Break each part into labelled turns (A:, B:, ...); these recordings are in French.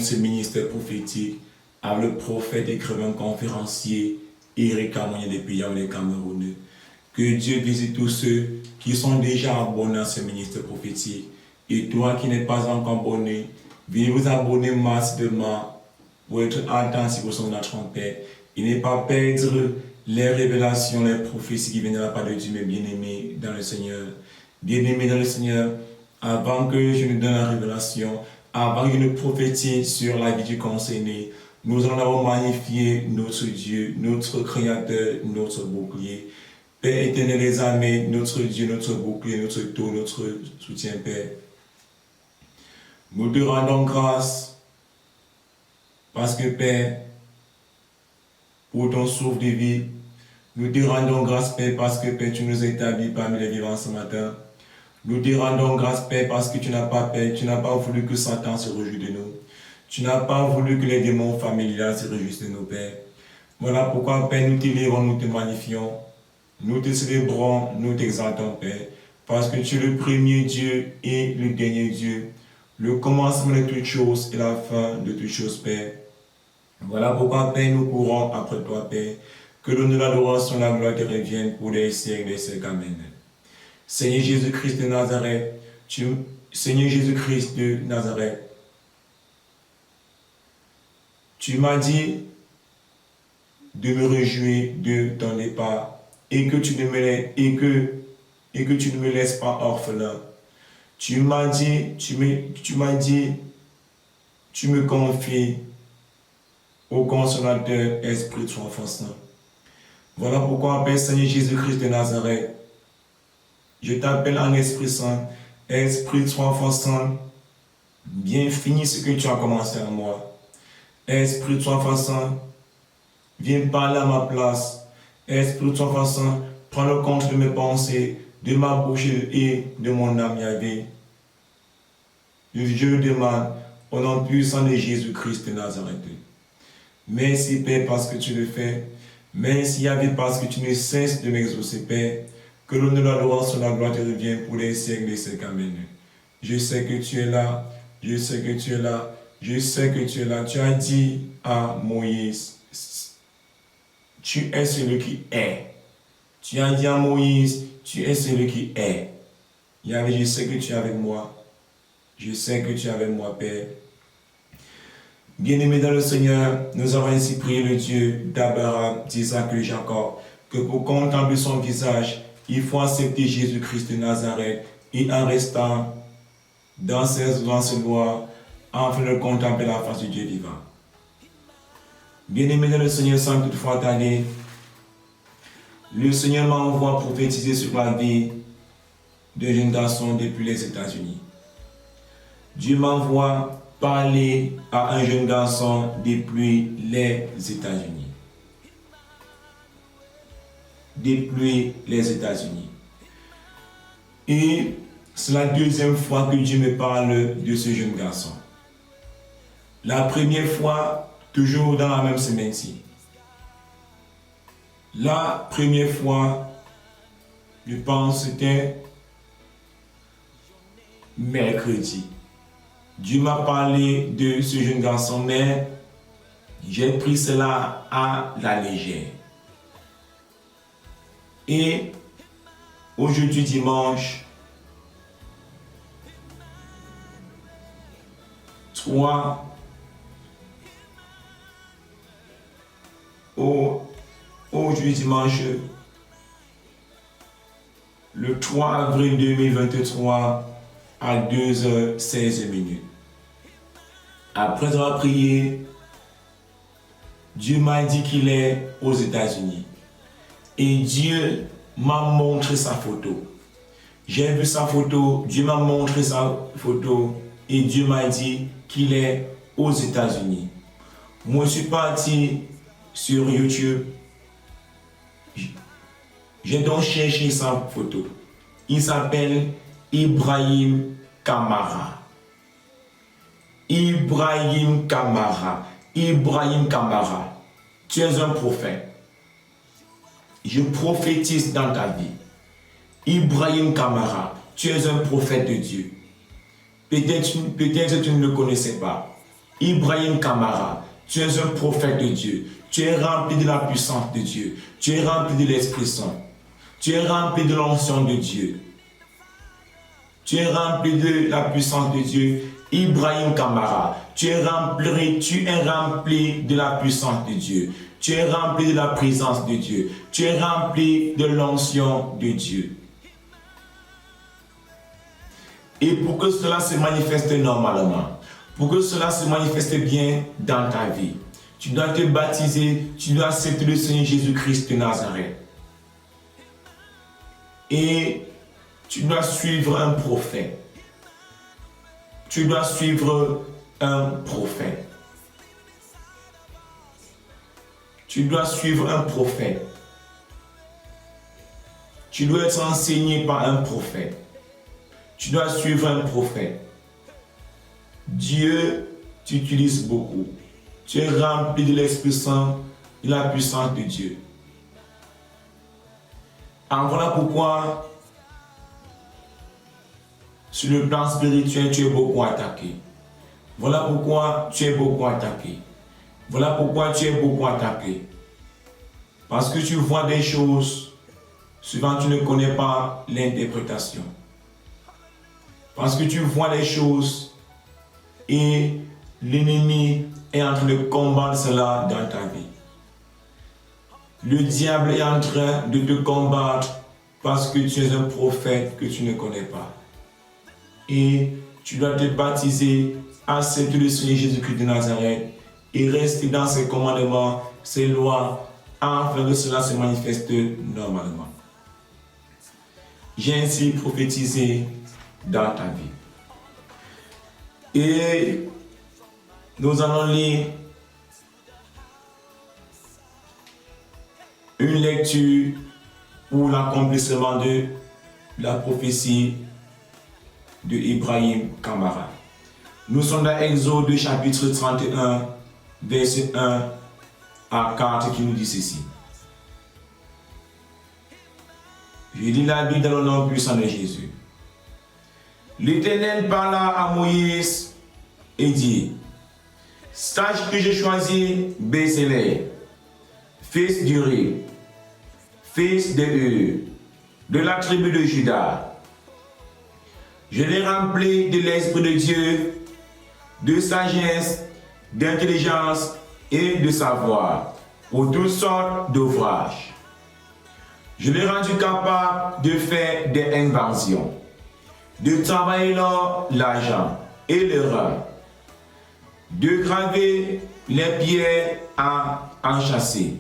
A: ce ministère prophétique avec le prophète, écrivain, conférencier Éric Camogne depuis Yaoundé, Cameroun. Que Dieu visite tous ceux qui sont déjà abonnés à ce ministère prophétique. Et toi qui n'es pas encore abonné, veuillez vous abonner massivement pour être attentif au son de la trompette et ne pas perdre les révélations, les prophéties qui viennent de la part de Dieu, mes bien-aimés dans le Seigneur. Bien-aimés dans le Seigneur, avant que je ne donne la révélation, avant que je ne prophétise sur la vie du concerné, nous allons d'abord magnifier notre Dieu, notre Créateur, notre bouclier. Père éternel des armées, notre Dieu, notre bouclier, notre tour, notre soutien, Père. Nous te rendons grâce parce que, Père, pour ton souffle de vie, nous te rendons grâce, Père, parce que, Père, tu nous établis parmi les vivants ce matin. Nous te rendons grâce, Père, parce que tu n'as pas, Père, tu n'as pas voulu que Satan se réjouisse de nous. Tu n'as pas voulu que les démons familiers se réjouissent de nous, Père. Voilà pourquoi, Père, nous t'élèvons, nous te magnifions. Nous te célébrons, nous t'exaltons, Père, parce que tu es le premier Dieu et le dernier Dieu, le commencement de toutes choses et la fin de toutes choses, Père. Voilà pourquoi, Père, nous courons après toi, Père, que l'honneur, l'adoration, la gloire te reviennent pour les siècles et les siècles. Amen. Seigneur Jésus-Christ de Nazareth, Seigneur Jésus-Christ de Nazareth, tu m'as dit de me réjouir de ton départ et que tu ne me laisses pas orphelin. Tu m'as dit, tu me confies au consolateur Esprit de enfance. Voilà pourquoi, Père Seigneur Jésus-Christ de Nazareth, je t'appelle en Esprit Saint, Esprit de enfance, viens finir ce que tu as commencé en moi. Esprit de enfance, viens parler à ma place. Esprit de enfance, prends le compte de mes pensées, de ma bouche et de mon âme, Yahvé. Je le demande au nom puissant de Jésus-Christ de Nazareth. Merci, Père, parce que tu le fais. Merci, Yahvé, parce que tu ne cesses de m'exaucer, Père. Que l'honneur, la louange, la gloire te revienne pour les siècles des siècles. Amen. Je sais que tu es là. Je sais que tu es là. Je sais que tu es là. Tu as dit à Moïse, tu es celui qui est. Tu as dit à Moïse, tu es celui qui est. Yahvé, je sais que tu es avec moi. Je sais que tu es avec moi, Père. Bien-aimés dans le Seigneur, nous avons ainsi prié le Dieu d'Abraham, d'Isaac et de Jacob, que pour contempler son visage, il faut accepter Jésus-Christ de Nazareth et en restant dans ses lois, afin de contempler la face du Dieu vivant. Bien-aimés dans le Seigneur, sans toutefois tarder, le Seigneur m'envoie prophétiser sur la vie d'un jeune garçon depuis les États-Unis. Dieu m'envoie parler à un jeune garçon depuis les États-Unis. Depuis les États-Unis. Et c'est la deuxième fois que Dieu me parle de ce jeune garçon. La première fois, toujours dans la même semaine-ci. La première fois, je pense que c'était mercredi. Dieu m'a parlé de ce jeune garçon, mais j'ai pris cela à la légère. Et aujourd'hui, dimanche 3 aujourd'hui dimanche le 3 avril 2023 à 2h16. Après avoir prié, Dieu m'a dit qu'il est aux États-Unis. Et Dieu m'a montré sa photo. J'ai vu sa photo, Dieu m'a montré sa photo et Dieu m'a dit qu'il est aux États-Unis. Moi, je suis parti sur YouTube. J'ai donc cherché sa photo. Il s'appelle Ibrahim Kamara. Ibrahim Kamara. Ibrahim Kamara. Tu es un prophète. Je prophétise dans ta vie. Ibrahim Kamara, tu es un prophète de Dieu. Peut-être que tu ne le connaissais pas. Ibrahim Kamara, tu es un prophète de Dieu. Tu es rempli de la puissance de Dieu. Tu es rempli de l'Esprit Saint. Tu es rempli de l'onction de Dieu. Tu es rempli de la puissance de Dieu. Ibrahim Kamara, tu es rempli de la puissance de Dieu. Tu es rempli de la présence de Dieu. Tu es rempli de l'onction de Dieu. Et pour que cela se manifeste normalement, pour que cela se manifeste bien dans ta vie, tu dois te baptiser, tu dois accepter le Seigneur Jésus-Christ de Nazareth. Et tu dois suivre un prophète. Tu dois suivre un prophète. Tu dois suivre un prophète. Tu dois être enseigné par un prophète. Tu dois suivre un prophète. Dieu t'utilise beaucoup. Tu es rempli de l'Esprit Saint, de la puissance de Dieu. Alors voilà pourquoi, sur le plan spirituel, tu es beaucoup attaqué. Voilà pourquoi tu es beaucoup attaqué. Voilà pourquoi tu es beaucoup attaqué. Parce que tu vois des choses, souvent tu ne connais pas l'interprétation. Parce que tu vois des choses et l'ennemi est en train de combattre cela dans ta vie. Le diable est en train de te combattre parce que tu es un prophète que tu ne connais pas. Et tu dois te baptiser, accepter le Seigneur Jésus-Christ de Nazareth et rester dans ses commandements, ses lois, afin que cela se manifeste normalement. J'ai ainsi prophétisé dans ta vie. Et nous allons lire une lecture pour l'accomplissement de la prophétie de Ibrahim Kamara. Nous sommes dans Exode chapitre 31, verset 1 à 4 qui nous dit ceci. Je lis la Bible dans le nom puissant de Jésus. L'Éternel parla à Moïse et dit, sache que j'ai choisi Bézélé, fils d'Uri, fils de Hur, de la tribu de Juda. Je l'ai rempli de l'Esprit de Dieu, de sagesse, d'intelligence et de savoir, pour toutes sortes d'ouvrages. Je l'ai rendu capable de faire des inventions, de travailler l'or, l'argent et le rein, de graver les pierres à enchâsser,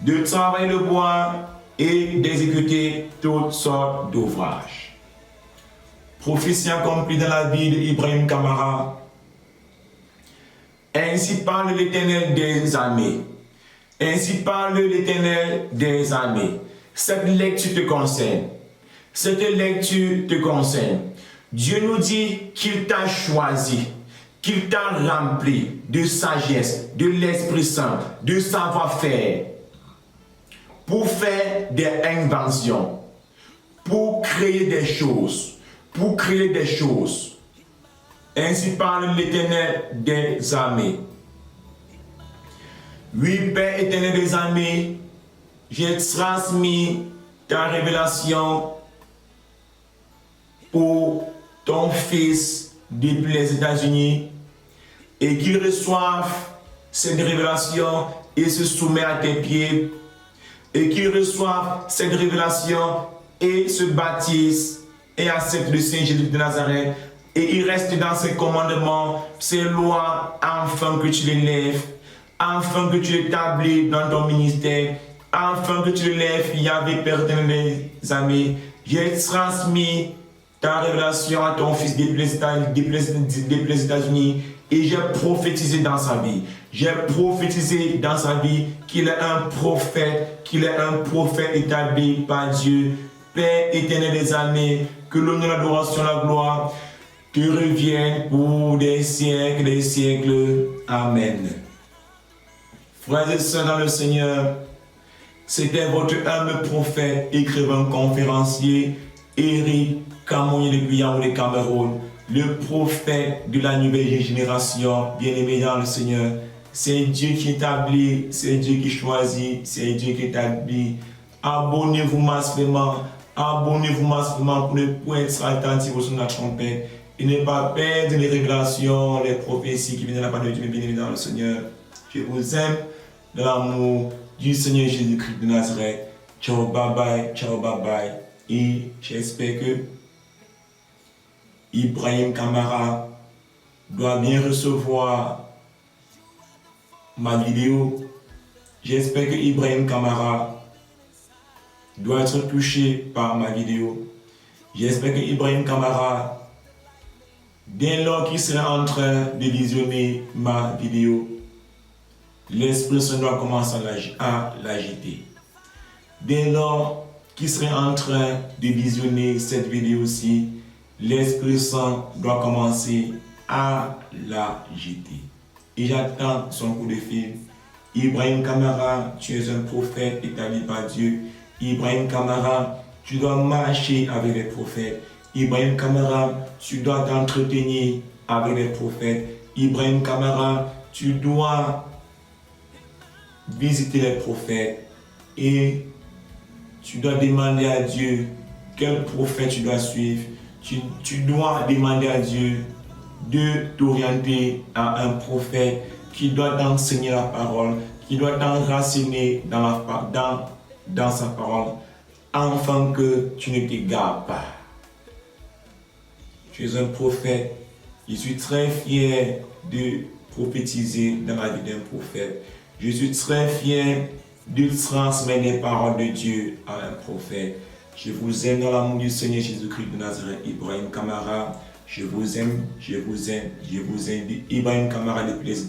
A: de travailler le bois et d'exécuter toutes sortes d'ouvrages. Prophétie accomplie dans la vie d'Ibrahim Kamara. Ainsi parle l'Éternel des armées. Ainsi parle l'Éternel des armées. Cette lecture te concerne. Cette lecture te concerne. Dieu nous dit qu'il t'a choisi, qu'il t'a rempli de sagesse, de l'Esprit Saint, de savoir-faire, pour faire des inventions, pour créer des choses, pour créer des choses. Ainsi parle l'Éternel des armées. Oui, Père éternel des armées, j'ai transmis ta révélation pour ton fils depuis les États-Unis et qu'il reçoive cette révélation et se soumet à tes pieds et qu'il reçoive cette révélation et se baptise et accepte le Seigneur Jésus de Nazareth et il reste dans ses commandements, ses lois, afin que tu l'élèves, afin que tu l'établis dans ton ministère, afin que tu l'élèves, Yahvé, Père éternel des armées. J'ai transmis ta révélation à ton fils depuis les États-Unis et j'ai prophétisé dans sa vie. J'ai prophétisé dans sa vie qu'il est un prophète établi par Dieu. Père éternel des armées, que l'honneur, l'adoration, la gloire te reviennent pour des siècles. Amen. Frères et sœurs dans le Seigneur, c'était votre humble prophète, écrivain, conférencier, Éric Kamoni depuis Yaoundé, Cameroun. le prophète de la nouvelle génération, bien-aimé dans le Seigneur. C'est Dieu qui établit, c'est Dieu qui choisit, c'est Dieu qui établit. Abonnez-vous massivement, pour ne point être attentif au son de la trompette et ne pas perdre les révélations, les prophéties qui viennent de la part de Dieu, bien-aimé dans le Seigneur. Je vous aime dans l'amour du Seigneur Jésus-Christ de Nazareth. Ciao, bye bye. Et j'espère que Ibrahim Kamara doit bien recevoir ma vidéo. J'espère que Ibrahim Kamara doit être touché par ma vidéo. J'espère que Ibrahim Kamara, dès lors qu'il sera en train de visionner ma vidéo, l'Esprit Saint doit commencer à l'agiter. Dès lors qu'il sera en train de visionner cette vidéo-ci, l'Esprit Saint doit commencer à l'agiter. Et j'attends son coup de fil. Ibrahim Kamara, tu es un prophète établi par Dieu. Ibrahim Kamara, tu dois marcher avec les prophètes. Ibrahim Kamara, tu dois t'entretenir avec les prophètes. Ibrahim Kamara, tu dois visiter les prophètes et tu dois demander à Dieu quel prophète tu dois suivre. Tu dois demander à Dieu de t'orienter à un prophète qui doit t'enseigner la parole, qui doit t'enraciner dans sa parole, afin que tu ne t'égares pas. Tu es un prophète. Je suis très fier de prophétiser dans la vie d'un prophète. Je suis très fier de transmettre les paroles de Dieu à un prophète. Je vous aime dans l'amour du Seigneur Jésus-Christ de Nazareth. Ibrahim Kamara, je vous aime. Ibrahim Kamara depuis les